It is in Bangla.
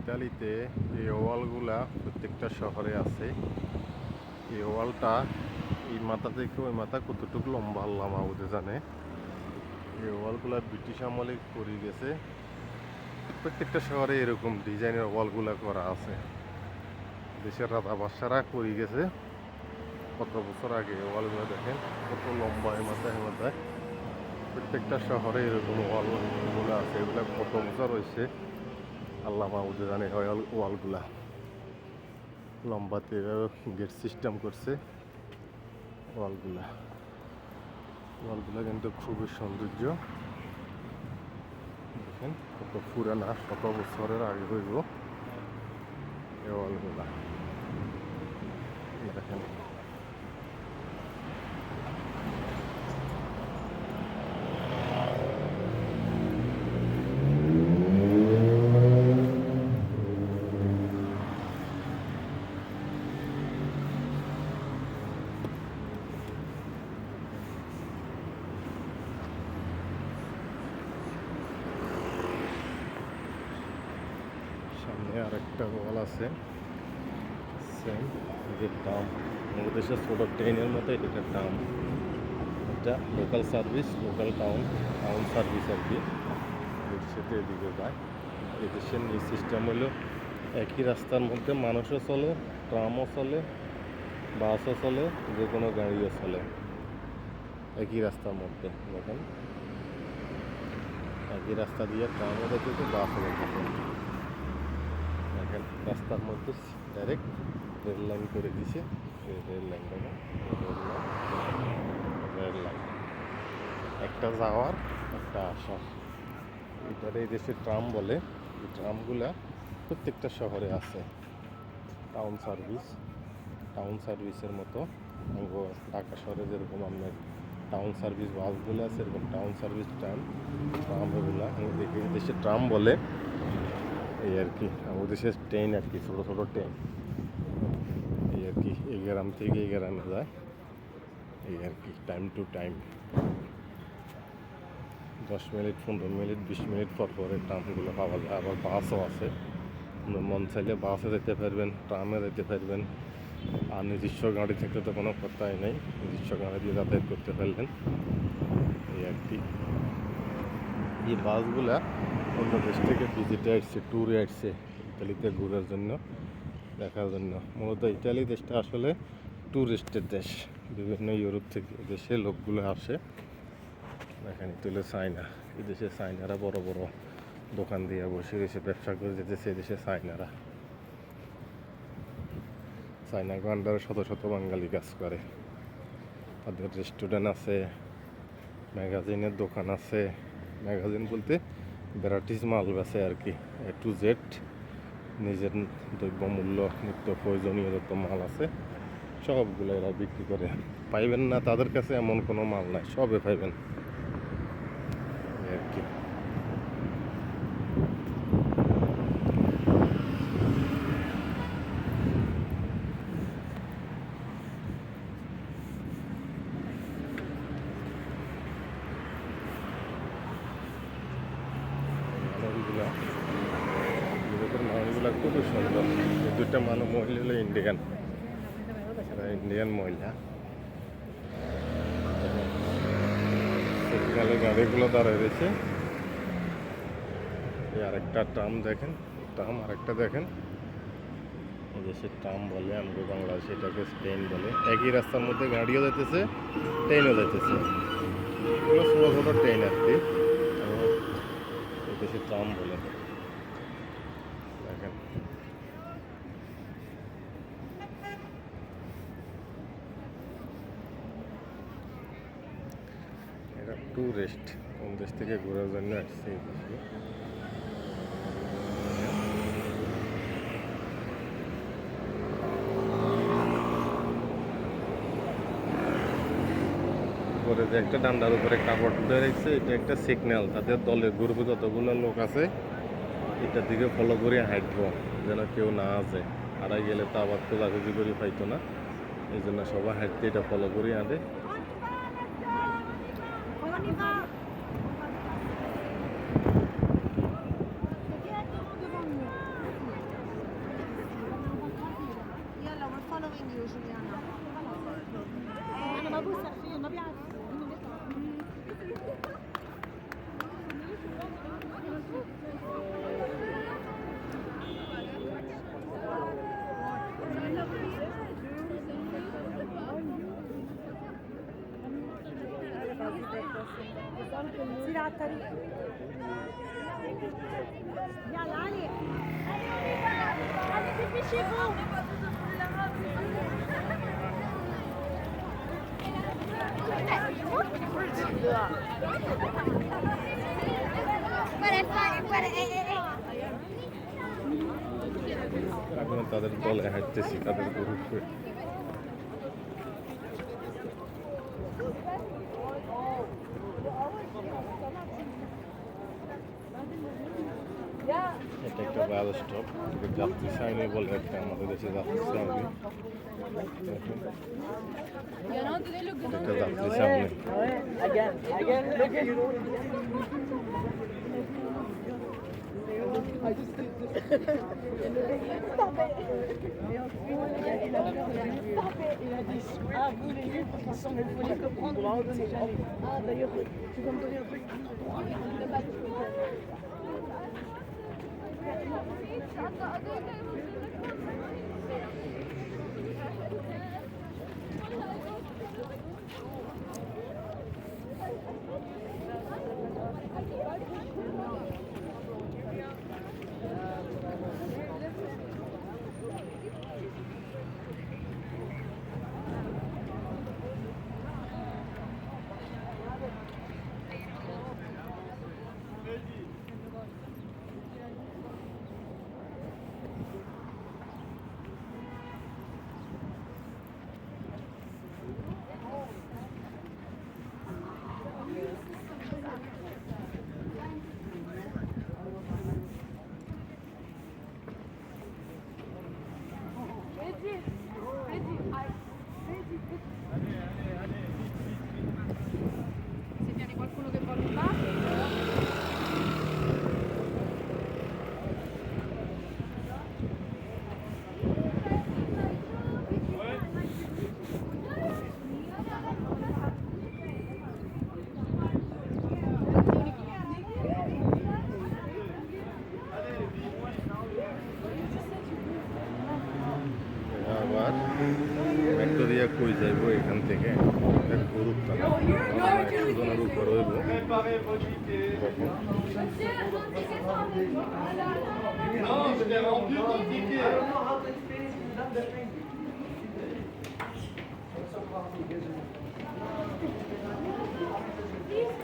ইতালিতে এই ওয়ালগুলা প্রত্যেকটা শহরে আছে। এই ওয়ালটা এই মাথা থেকে ওই মাথা কতটুকু লম্বা আল্লাহ মাহবুদে জানে। এই ওয়ালগুলা ব্রিটিশ আমলে করে গেছে। প্রত্যেকটা শহরে এরকম ডিজাইনের ওয়ালগুলা করা আছে। দেশের রাজা বাদশারা করে গেছে কত বছর আগে। ওয়ালগুলো দেখেন কত লম্বা এ মাথায় প্রত্যেকটা শহরে এরকম ওয়ালগুলো আছে। এগুলো কত বছর হয়েছে আল্লাহ মাহবুদে জানে। ওয়ালগুলা লম্বাতে গেট সিস্টেম করছে। ওয়ালগুলা কিন্তু খুবই সৌন্দর্য। দেখেন কত পুরানা, শত বছরের আগে হইব এই ওয়ালগুলা। দেখেন সামনে আরেকটা ওয়াল আছে সেম। যে টার্ম আমাদের দেশের ছোট ট্রেনের মতো এটা টার্ম। এটা local service, local town service আর কি। সেটা এদিকে যায়। এদেশের এই সিস্টেম হলো একই রাস্তার মধ্যে মানুষও চলে, ট্রামও চলে, বাসও চলে, যে কোনো গাড়িও চলে একই রাস্তার মধ্যে। দেখেন একই রাস্তা দিয়ে ট্রামও যেতেছে, বাসও যেতেছে। দেখেন রাস্তার মধ্যে ডাইরেক্ট রেল লাইন করে দিছে। রেল লাইন একটা যাওয়ার একটা আসার। এটার এই দেশের ট্রাম বলে। এই ট্রামগুলা প্রত্যেকটা শহরে আছে। টাউন সার্ভিসের মতো ঢাকা শহরে যেরকম আপনার টাউন সার্ভিস বাসগুলো আছে, এরকম টাউন সার্ভিস ট্রামগুলা দেখি দেশের ট্রাম বলে। এই আর কি আমাদের দেশের ট্রেন আর কি, ছোটো ছোটো ট্রেন এই আর কি। এই গ্রাম থেকে এই গ্রামে যায় এই আর কি। Time to time 10 minute, 15 minute, 20 minute পর পরে ট্রামগুলো পাওয়া যায়। আবার বাসও আছে, মন চাইলে বাসে যেতে পারবেন, ট্রামে যেতে পারবেন। আর নিজস্ব গাড়ি থাকলে তো কোনো কথাই নেই, নিজস্ব গাড়ি দিয়ে যাতায়াত করতে পারলেন এই আর কি। এই বাসগুলা অন্য দেশ থেকে ভিজিটে আসছে, ট্যুরে আসছে ইতালিতে ঘোরার জন্য, দেখার জন্য। মূলত ইতালি দেশটা আসলে ট্যুরিস্টের দেশ। বিভিন্ন ইউরোপ থেকে দেশে লোকগুলো আসে। দেখেন ইতালি চায়না, এই দেশে চায়নারা বড় বড় দোকান দিয়ে বসে রয়েছে, ব্যবসা করে যেতেছে। এই দেশে চায়নারা, চায়না আন্ডারে শত শত বাঙালি কাজ করে। তাদের রেস্টুরেন্ট আছে, ম্যাগাজিনের দোকান আছে। ম্যাগাজিন বলতে ভ্যারাইটিস মাল বেচে আর কি, A to Z। নিজের দ্রব্যমূল্য, নিত্য প্রয়োজনীয় যত মাল আছে সবগুলো এরা বিক্রি করে। পাইবেন না তাদের কাছে এমন কোনো মাল নাই, সবে পাইবেন আর কি। মানুষগুলা খুবই সুন্দর। এই দুইটা মহিলা হলো ইন্ডিয়ান, ইন্ডিয়ান মহিলা। সিগনালে গাড়িগুলো দাঁড়ায় রয়েছে। এই আরেকটা ট্রাম দেখেন, আরেকটা দেখেন। এই দেশের ট্রাম বলে, আমাদের বাংলাদেশে এটাকে ট্রেন বলে। একই রাস্তার মধ্যে গাড়িও যাইতেছে, ট্রেনও যাইতেছে। এগুলো ছোটো ছোটো ট্রেন আর কি, এই দেশের ট্রাম বলে। দেখেন এটা ট্যুরিস্ট কোন দেশ থেকে ঘোরার জন্য আসছে এই দেশে। উপরে যে একটা ডান্ডার উপরে কাপড় তুলে রেখেছে, এটা একটা সিগন্যাল। তাদের দলের গ্রুপে যতগুলো লোক আছে এটার দিকে ফলো করে হাঁটবো, যেন কেউ না আসে। হারাই গেলে তো আবার খোঁজাখুঁজি করে পাইতো না, এই জন্য সবাই হাঁটতে এটা ফলো করে আনে। Quindi io Giuliana. انا ما بوثق فيهم ما بيعرفوا هم بيطلعوا. سير على الطريق. يلا علي. علي في شيفو. এখন তাদের দলে হাঁটতেছি তাদের গ্রুপে এটা একটা বাস স্টপ যাত্রী সাইনি বলে একটা আমাদের দেশে যাত্রী সাইনি একটা যাত্রী সামনে Ah, vous les livres, de toute façon, il faut les comprendre. Ah, d'ailleurs, tu vas me donner un truc. Se viene qualcuno che vuole un bacio. আবার ভিক্টোরিয়া কই যাইব এখান থেকে গ্রুপ তারা 100 জনের উপর হইব Non, je l'ai rendu dans le ticket.